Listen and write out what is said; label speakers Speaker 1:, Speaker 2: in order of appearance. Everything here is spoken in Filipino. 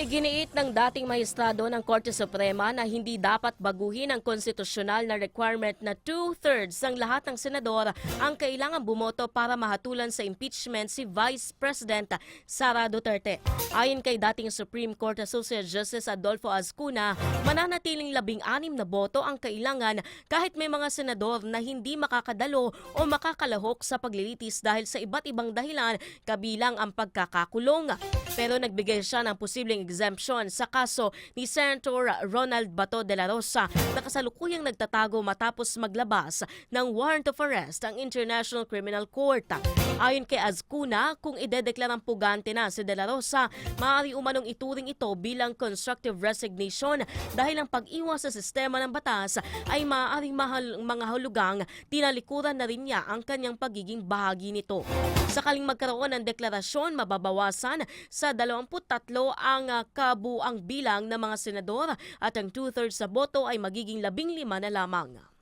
Speaker 1: Iginiit ng dating mahistrado ng Korte Suprema na hindi dapat baguhin ang konstitusyonal na requirement na 2/3 ng lahat ng senador ang kailangan bumoto para mahatulan sa impeachment si Vice President Sara Duterte. Ayon kay dating Supreme Court Associate Justice Adolfo Azcuna, mananatiling 16 na boto ang kailangan kahit may mga senador na hindi makakadalo o makakalahok sa paglilitis dahil sa iba't ibang dahilan kabilang ang pagkakakulong. Pero nagbigay siya ng posibleng exemption sa kaso ni Senator Ronald Bato de la Rosa na kasalukuyang nagtatago matapos maglabas ng warrant of arrest ang International Criminal Court. Ayon kay Azcuna, kung idedeklarang pugante na si de la Rosa, maaari umanong ituring ito bilang constructive resignation dahil ang pag-iwas sa sistema ng batas ay maaaring mga hulugang tinalikuran na rin niya ang kanyang pagiging bahagi nito. Sakaling magkaroon ng deklarasyon, mababawasan sa 23 ang kabuang bilang ng mga senador at ang 2/3 sa boto ay magiging 15 na lamang.